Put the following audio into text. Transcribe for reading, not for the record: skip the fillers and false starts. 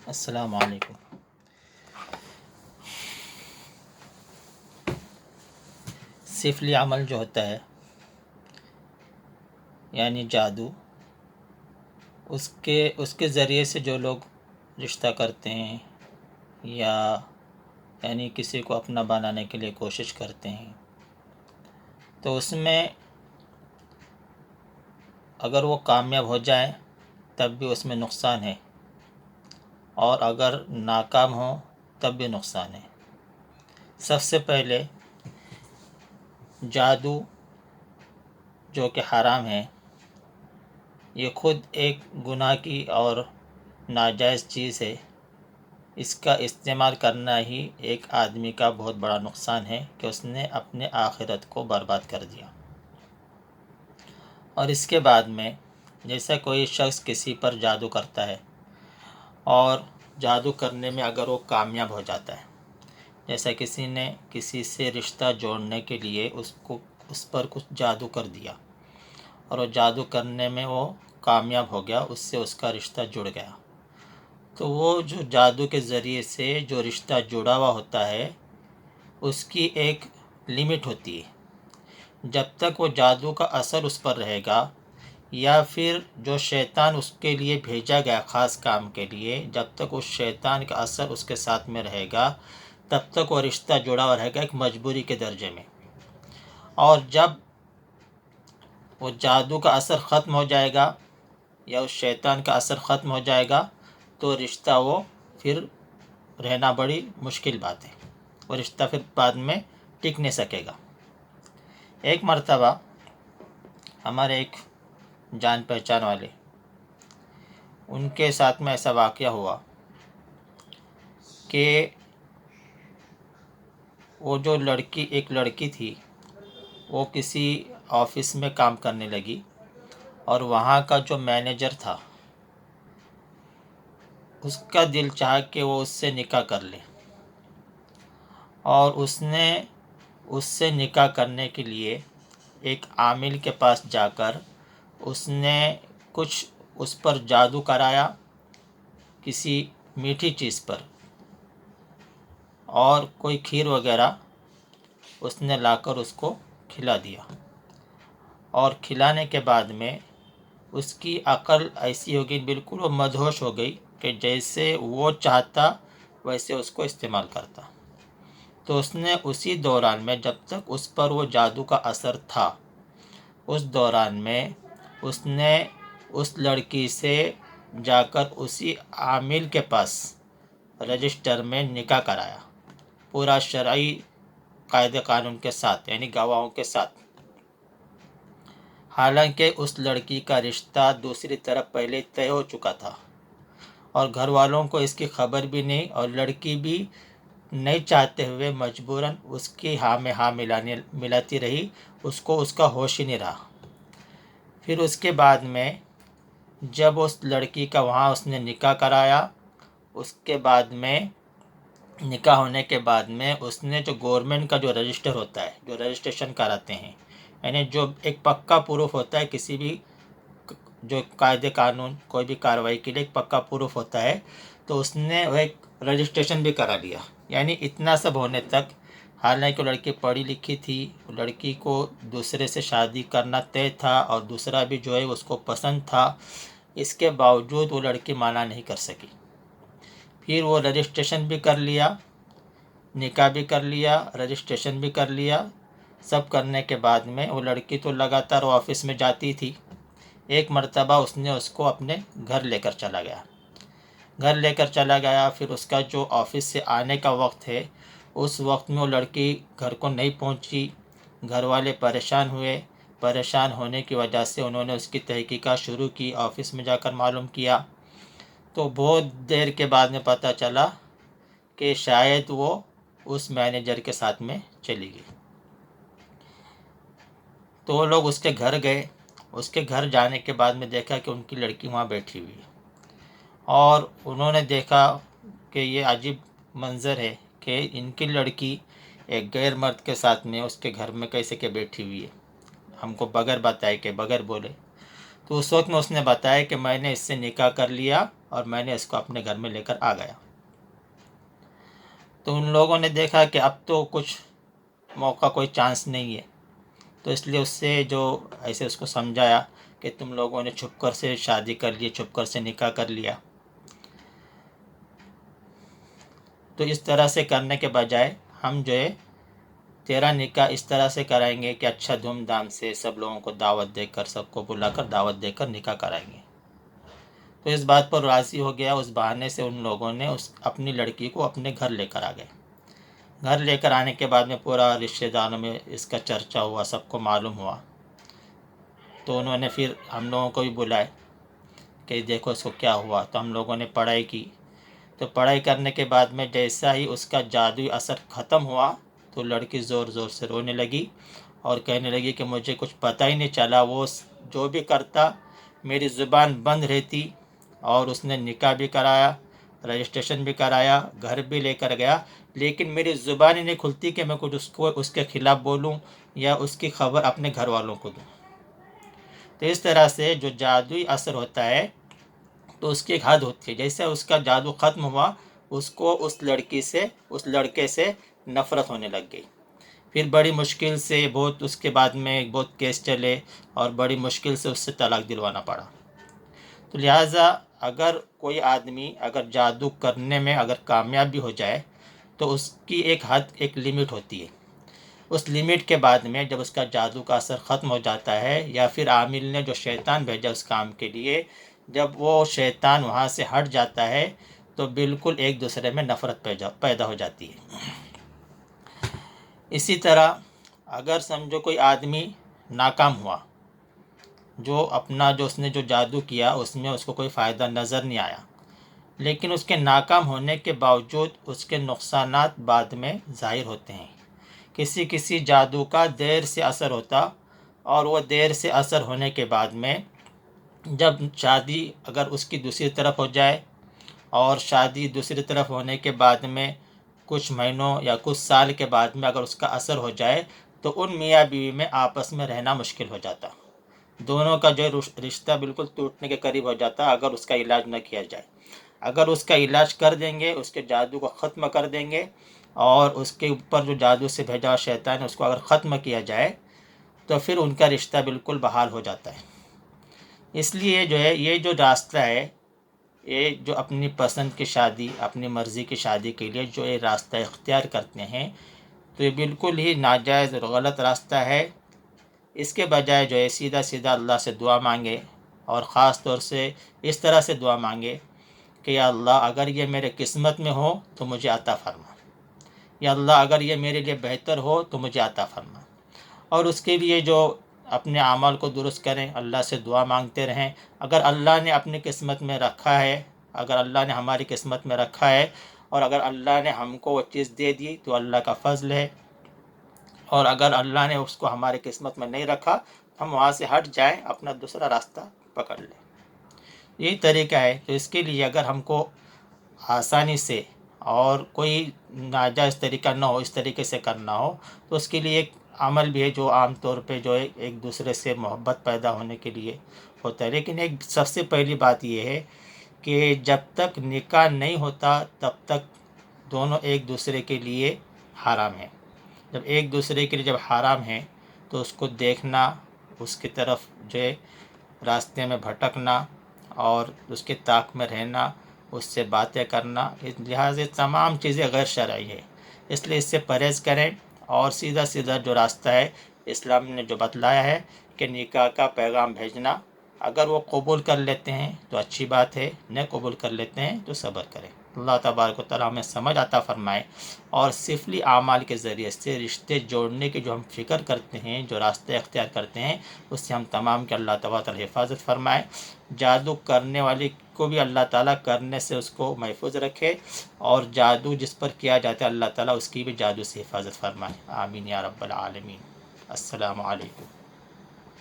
السلام علیکم۔ سفلی عمل جو ہوتا ہے یعنی جادو، اس کے ذریعے سے جو لوگ رشتہ کرتے ہیں یا یعنی کسی کو اپنا بنانے کے لیے کوشش کرتے ہیں، تو اس میں اگر وہ کامیاب ہو جائیں تب بھی اس میں نقصان ہے، اور اگر ناکام ہو تب بھی نقصان ہے۔ سب سے پہلے جادو جو کہ حرام ہے، یہ خود ایک گناہ کی اور ناجائز چیز ہے۔ اس کا استعمال کرنا ہی ایک آدمی کا بہت بڑا نقصان ہے کہ اس نے اپنے آخرت کو برباد کر دیا۔ اور اس کے بعد میں جیسا کوئی شخص کسی پر جادو کرتا ہے اور جادو کرنے میں اگر وہ کامیاب ہو جاتا ہے، جیسا کسی نے کسی سے رشتہ جوڑنے کے لیے اس پر کچھ جادو کر دیا اور وہ جادو کرنے میں وہ کامیاب ہو گیا، اس سے اس کا رشتہ جڑ گیا، تو وہ جو جادو کے ذریعے سے جو رشتہ جڑا ہوا ہوتا ہے اس کی ایک لمٹ ہوتی ہے۔ جب تک وہ جادو کا اثر اس پر رہے گا، یا پھر جو شیطان اس کے لیے بھیجا گیا خاص کام کے لیے، جب تک اس شیطان کا اثر اس کے ساتھ میں رہے گا تب تک وہ رشتہ جڑا ہوا رہے گا ایک مجبوری کے درجے میں۔ اور جب وہ جادو کا اثر ختم ہو جائے گا یا اس شیطان کا اثر ختم ہو جائے گا تو رشتہ وہ پھر رہنا بڑی مشکل بات ہے، وہ رشتہ پھر بعد میں ٹک نہیں سکے گا۔ ایک مرتبہ ہمارے ایک جان پہچان والے، ان کے ساتھ میں ایسا واقعہ ہوا کہ وہ جو ایک لڑکی تھی، وہ کسی آفس میں کام کرنے لگی اور وہاں کا جو مینیجر تھا اس کا دل چاہا کہ وہ اس سے نکاح کر لے، اور اس نے اس سے نکاح کرنے کے لیے ایک عامل کے پاس جا کر اس نے کچھ اس پر جادو کرایا کسی میٹھی چیز پر، اور کوئی کھیر وغیرہ اس نے لا کر اس کو کھلا دیا، اور کھلانے کے بعد میں اس کی عقل ایسی ہو گئی، بالکل وہ مدہوش ہو گئی کہ جیسے وہ چاہتا ویسے اس کو استعمال کرتا۔ تو اس نے اسی دوران میں جب تک اس پر وہ جادو کا اثر تھا، اس دوران میں اس نے اس لڑکی سے جا کر اسی عامل کے پاس رجسٹر میں نکاح کرایا، پورا شرعی قاعدے قانون کے ساتھ، یعنی گواہوں کے ساتھ۔ حالانکہ اس لڑکی کا رشتہ دوسری طرف پہلے طے ہو چکا تھا اور گھر والوں کو اس کی خبر بھی نہیں، اور لڑکی بھی نہیں چاہتے ہوئے مجبوراً اس کی ہاں میں ہاں ملاتی رہی، اس کو اس کا ہوش ہی نہیں رہا۔ پھر اس کے بعد میں جب اس لڑکی کا وہاں اس نے نکاح کرایا، اس کے بعد میں نکاح ہونے کے بعد میں اس نے جو گورنمنٹ کا جو رجسٹر ہوتا ہے، جو رجسٹریشن کراتے ہیں، یعنی جو ایک پکا پروف ہوتا ہے کسی بھی جو قاعدے قانون کوئی بھی کارروائی کے لیے ایک پکا پروف ہوتا ہے، تو اس نے وہ ایک رجسٹریشن بھی کرا لیا۔ یعنی اتنا سب ہونے تک، حالانکہ وہ لڑکی پڑھی لکھی تھی، لڑکی کو دوسرے سے شادی کرنا طے تھا اور دوسرا بھی جو ہے اس کو پسند تھا، اس کے باوجود وہ لڑکی منع نہیں کر سکی۔ پھر وہ رجسٹریشن بھی کر لیا، نکاح بھی کر لیا، رجسٹریشن بھی کر لیا، سب کرنے کے بعد میں وہ لڑکی تو لگاتار وہ آفس میں جاتی تھی۔ ایک مرتبہ اس نے اس کو اپنے گھر لے کر چلا گیا، پھر اس کا جو آفس سے آنے کا وقت ہے اس وقت میں وہ لڑکی گھر کو نہیں پہنچی، گھر والے پریشان ہوئے، پریشان ہونے کی وجہ سے انہوں نے اس کی تحقیقات شروع کی، آفس میں جا کر معلوم کیا، تو بہت دیر کے بعد میں پتہ چلا کہ شاید وہ اس مینیجر کے ساتھ میں چلی گئی۔ تو وہ لوگ اس کے گھر گئے، اس کے گھر جانے کے بعد میں دیکھا کہ ان کی لڑکی وہاں بیٹھی ہوئی ہے، اور انہوں نے دیکھا کہ یہ عجیب منظر ہے کہ ان کی لڑکی ایک غیر مرد کے ساتھ میں اس کے گھر میں کیسے کہ بیٹھی ہوئی ہے، ہم کو بغیر بتائے کہ بغیر بولے۔ تو اس وقت میں اس نے بتایا کہ میں نے اس سے نکاح کر لیا اور میں نے اس کو اپنے گھر میں لے کر آ گیا۔ تو ان لوگوں نے دیکھا کہ اب تو کچھ موقع کوئی چانس نہیں ہے، تو اس لیے اس سے جو ایسے اس کو سمجھایا کہ تم لوگوں نے چھپ کر سے شادی کر لی، چھپ کر سے نکاح کر لیا، تو اس طرح سے کرنے کے بجائے ہم جو ہے تیرا نکاح اس طرح سے کرائیں گے کہ اچھا دھوم دھام سے سب لوگوں کو دعوت دے کر، سب کو بلا کر دعوت دے کر نکاح کرائیں گے۔ تو اس بات پر راضی ہو گیا۔ اس بہانے سے ان لوگوں نے اپنی لڑکی کو اپنے گھر لے کر آ گئے۔ گھر لے کر آنے کے بعد میں پورا رشتہ داروں میں اس کا چرچا ہوا، سب کو معلوم ہوا۔ تو انہوں نے پھر ہم لوگوں کو بھی بلائے کہ دیکھو اس کو کیا ہوا۔ تو ہم لوگوں نے پڑھائی کی۔ تو پڑھائی کرنے کے بعد میں جیسا ہی اس کا جادوئی اثر ختم ہوا تو لڑکی زور زور سے رونے لگی اور کہنے لگی کہ مجھے کچھ پتہ ہی نہیں چلا، وہ جو بھی کرتا میری زبان بند رہتی، اور اس نے نکاح بھی کرایا، رجسٹریشن بھی کرایا، گھر بھی لے کر گیا، لیکن میری زبان ہی نہیں کھلتی کہ میں کچھ اس کے خلاف بولوں یا اس کی خبر اپنے گھر والوں کو دوں۔ تو اس طرح سے جو جادوئی اثر ہوتا ہے تو اس کی ایک حد ہوتی ہے۔ جیسے اس کا جادو ختم ہوا، اس کو اس لڑکے سے نفرت ہونے لگ گئی۔ پھر بڑی مشکل سے بہت اس کے بعد میں بہت کیس چلے اور بڑی مشکل سے اس سے طلاق دلوانا پڑا۔ تو لہٰذا اگر کوئی آدمی اگر جادو کرنے میں اگر کامیاب بھی ہو جائے تو اس کی ایک حد، ایک لیمٹ ہوتی ہے۔ اس لیمٹ کے بعد میں جب اس کا جادو کا اثر ختم ہو جاتا ہے، یا پھر عامل نے جو شیطان بھیجا اس کام کے لیے، جب وہ شیطان وہاں سے ہٹ جاتا ہے تو بالکل ایک دوسرے میں نفرت پیدا ہو جاتی ہے۔ اسی طرح اگر سمجھو کوئی آدمی ناکام ہوا، جو اس نے جو جادو کیا اس میں اس کو کوئی فائدہ نظر نہیں آیا، لیکن اس کے ناکام ہونے کے باوجود اس کے نقصانات بعد میں ظاہر ہوتے ہیں۔ کسی جادو کا دیر سے اثر ہوتا، اور وہ دیر سے اثر ہونے کے بعد میں جب شادی اگر اس کی دوسری طرف ہو جائے، اور شادی دوسری طرف ہونے کے بعد میں کچھ مہینوں یا کچھ سال کے بعد میں اگر اس کا اثر ہو جائے تو ان میاں بیوی میں آپس میں رہنا مشکل ہو جاتا، دونوں کا جو رشتہ بالکل ٹوٹنے کے قریب ہو جاتا اگر اس کا علاج نہ کیا جائے۔ اگر اس کا علاج کر دیں گے، اس کے جادو کو ختم کر دیں گے، اور اس کے اوپر جو جادو سے بھیجا شیطان ہے اس کو اگر ختم کیا جائے تو پھر ان کا رشتہ بالکل بحال ہو جاتا ہے۔ اس لیے جو ہے یہ جو راستہ ہے، یہ جو اپنی پسند کی شادی، اپنی مرضی کی شادی کے لیے جو یہ راستہ اختیار کرتے ہیں تو یہ بالکل ہی ناجائز اور غلط راستہ ہے۔ اس کے بجائے جو ہے سیدھا اللہ سے دعا مانگے، اور خاص طور سے اس طرح سے دعا مانگے کہ یا اللہ اگر یہ میرے قسمت میں ہو تو مجھے عطا فرما، یا اللہ اگر یہ میرے لیے بہتر ہو تو مجھے عطا فرما۔ اور اس کے لیے جو اپنے اعمال کو درست کریں، اللہ سے دعا مانگتے رہیں۔ اگر اللہ نے اپنی قسمت میں رکھا ہے، اگر اللہ نے ہماری قسمت میں رکھا ہے، اور اگر اللہ نے ہم کو وہ چیز دے دی تو اللہ کا فضل ہے، اور اگر اللہ نے اس کو ہماری قسمت میں نہیں رکھا تو ہم وہاں سے ہٹ جائیں، اپنا دوسرا راستہ پکڑ لیں۔ یہی طریقہ ہے۔ تو اس کے لیے اگر ہم کو آسانی سے اور کوئی ناجائز طریقہ نہ ہو، اس طریقے سے کرنا ہو، تو اس کے لیے ایک عمل بھی ہے جو عام طور پہ جو ہے ایک دوسرے سے محبت پیدا ہونے کے لیے ہوتا ہے۔ لیکن ایک سب سے پہلی بات یہ ہے کہ جب تک نکاح نہیں ہوتا تب تک دونوں ایک دوسرے کے لیے حرام ہیں۔ جب ایک دوسرے کے لیے جب حرام ہیں تو اس کو دیکھنا، اس کی طرف جو ہے راستے میں بھٹکنا اور اس کے طاق میں رہنا، اس سے باتیں کرنا، لہٰذا تمام چیزیں غیر شرعی ہیں۔ اس لیے اس سے پرہیز کریں، اور سیدھا جو راستہ ہے اسلام نے جو بتلایا ہے کہ نکاح کا پیغام بھیجنا، اگر وہ قبول کر لیتے ہیں تو اچھی بات ہے، نہ قبول کر لیتے ہیں تو صبر کریں۔ اللہ تبارک و تعالیٰ ہمیں سمجھ عطا فرمائے، اور صفلی اعمال کے ذریعے سے رشتے جوڑنے کی جو ہم فکر کرتے ہیں، جو راستے اختیار کرتے ہیں، اس سے ہم تمام کے اللہ تبارک حفاظت فرمائے۔ جادو کرنے والے کو بھی اللہ تعالیٰ کرنے سے اس کو محفوظ رکھے، اور جادو جس پر کیا جاتا ہے اللہ تعالیٰ اس کی بھی جادو سے حفاظت فرمائے۔ آمین یا رب العالمین۔ السلام علیکم۔